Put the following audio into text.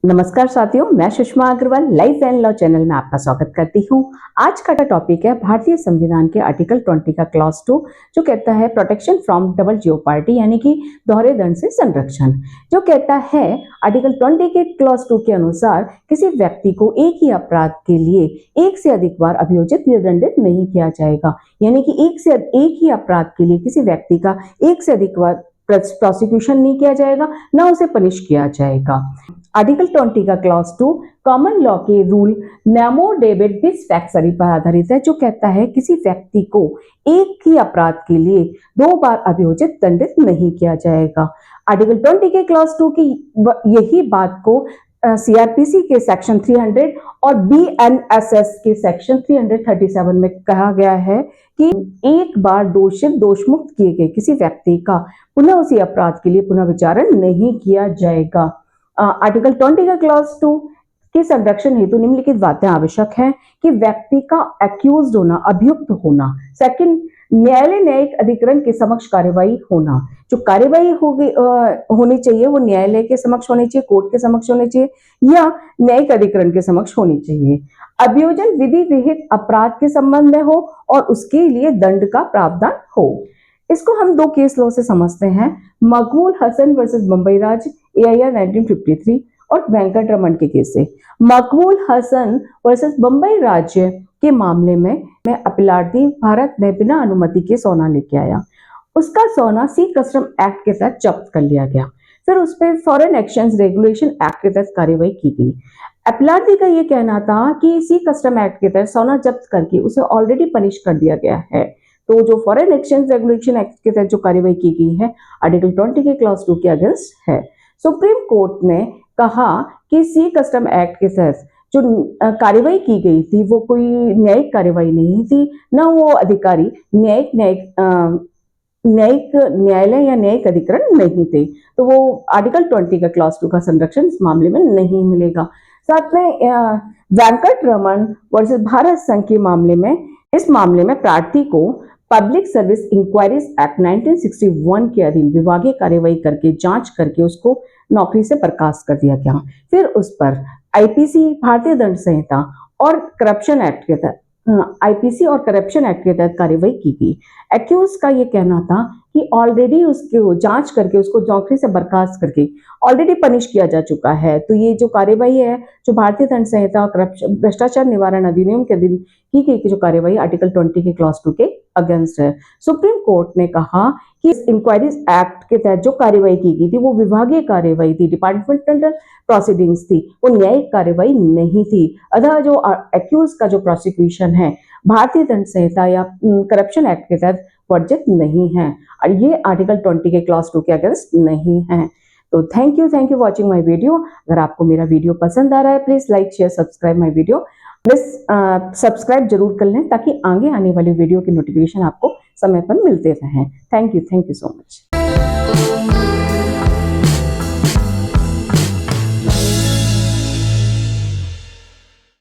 नमस्कार साथियों, मैं Sushma Agrawal life and law channel में आपका स्वागत करती हूं। आज का टॉपिक है भारतीय संविधान के आर्टिकल 20 का क्लॉज 2 जो कहता है प्रोटेक्शन फ्रॉम डबल जियोपार्डी यानी कि दोहरे दंड से संरक्षण। जो कहता है आर्टिकल 20 के क्लॉज 2 के अनुसार किसी व्यक्ति को एक ही अपराध के लिए एक से अधिक बार अभियोजित या दंडित नहीं किया जाएगा। यानी कि एक ही अपराध के लिए किसी व्यक्ति का एक से अधिक बार प्रोसिक्यूशन नहीं किया जाएगा, ना उसे पनिश किया जाएगा। आर्टिकल 20 का क्लॉज 2 कॉमन लॉ के रूल नेमो डेबिट डिस फैक्सरी पर आधारित है, जो कहता है किसी व्यक्ति को एक ही अपराध के लिए 2 बार अभियोजित दंडित नहीं किया जाएगा। आर्टिकल 20 के क्लॉज 2 की यही बात को सीआरपीसी के सेक्शन 300 और बीएनएसएस के सेक्शन 337 में कहा गया है कि एक बार दोषमुक्त किए गए किसी व्यक्ति का पुनः उसी अपराध के लिए पुनः विचारण नहीं किया जाएगा। आर्टिकल 20 का क्लॉज 2 के संरक्षण हेतु निम्नलिखित बातें आवश्यक हैं कि व्यक्ति का एक्यूज्ड होना, अभियुक्त होना। सेकंड, न्यायालय न्यायिक अधिकरण के समक्ष कार्यवाही होना। जो कार्यवाही होनी चाहिए वो न्यायालय के समक्ष होनी चाहिए, कोर्ट के समक्ष होनी चाहिए या न्यायिक अधिकरण के समक्ष होनी चाहिए। अभियोजन विधि विहित अपराध के संबंध में हो और उसके लिए दंड का प्रावधान हो। इसको हम 2 केस लॉ से समझते हैं, मकबूल हसन वर्सेस बंबई राज्य AIR 1953 और वेंकट रमन के केस से। मकबूल हसन वर्सेस बंबई राज्य के मामले में अपीलार्थी भारत में बिना अनुमति के सोना लेके आया। उसका सोना सी कस्टम एक्ट के तहत जब्त कर लिया गया। फिर उस पर फॉरेन एक्सचेंज रेगुलेशन एक्ट के तहत कार्रवाई की गई। अपीलार्थी का यह कहना था कि सी कस्टम एक्ट के तहत सोना जब्त करके उसे ऑलरेडी पनिश कर दिया गया है। तो जो फॉरेन एक्सचेंज रेगुलेशन एक्ट के तहत जो कार्रवाई की गई है आर्टिकल 20 के क्लॉज 2 के अगेंस्ट है। सुप्रीम कोर्ट ने कहा कि सी कस्टम एक्ट के तहत जो कार्रवाई की गई थी वो कोई न्यायिक कार्रवाई नहीं थी, ना वो अधिकारी न्यायालय या न्यायिक अधिकरण नहीं थे, तो वो आर्टिकल 20 का क्लॉज 2 का संरक्षण इस मामले में नहीं मिलेगा। साथ में वेंकट रमन वर्सेस भारत संघ के मामले में, इस मामले में प्रार्थी को पब्लिक सर्विस इंक्वायरीज एक्ट 1961 के अधीन विभागीय कार्रवाई करके जांच करके उसको नौकरी से बर्खास्त कर दिया गया। फिर उस पर आईपीसी भारतीय दंड संहिता और करप्शन एक्ट के तहत कार्रवाई की गई। एक्यूज का ये कहना था कि ऑलरेडी उसको जांच करके उसको नौकरी से बर्खास्त करके ऑलरेडी पनिश किया जा चुका है। तो ये जो कार्रवाई है जो भारतीय दंड संहिता और करप्शन भ्रष्टाचार निवारण अधिनियम के अधीन की गई जो कार्रवाई आर्टिकल 20 के क्लॉज 2 के अगेंस्ट है। सुप्रीम कोर्ट ने कहा कि इस इंक्वायरीज एक्ट के तहत जो कार्रवाई की गई थी वो विभागीय कार्रवाई थी, डिपार्टमेंटल प्रोसीडिंग्स थी, वो न्यायिक कार्रवाई नहीं थी। अतः जो एक्यूज का जो प्रोसिक्यूशन है भारतीय दंड संहिता या करप्शन एक्ट के तहत वर्जित नहीं है और ये आर्टिकल 20 के क्लॉज 2 के अगेंस्ट नहीं है। तो thank you watching my video. अगर आपको मेरा वीडियो पसंद आ रहा है please like share subscribe my video. Please subscribe जरूर कर लें ताकि आगे आने वाली वीडियो की नोटिफिकेशन आपको समय पर मिलते रहें। Thank you so much.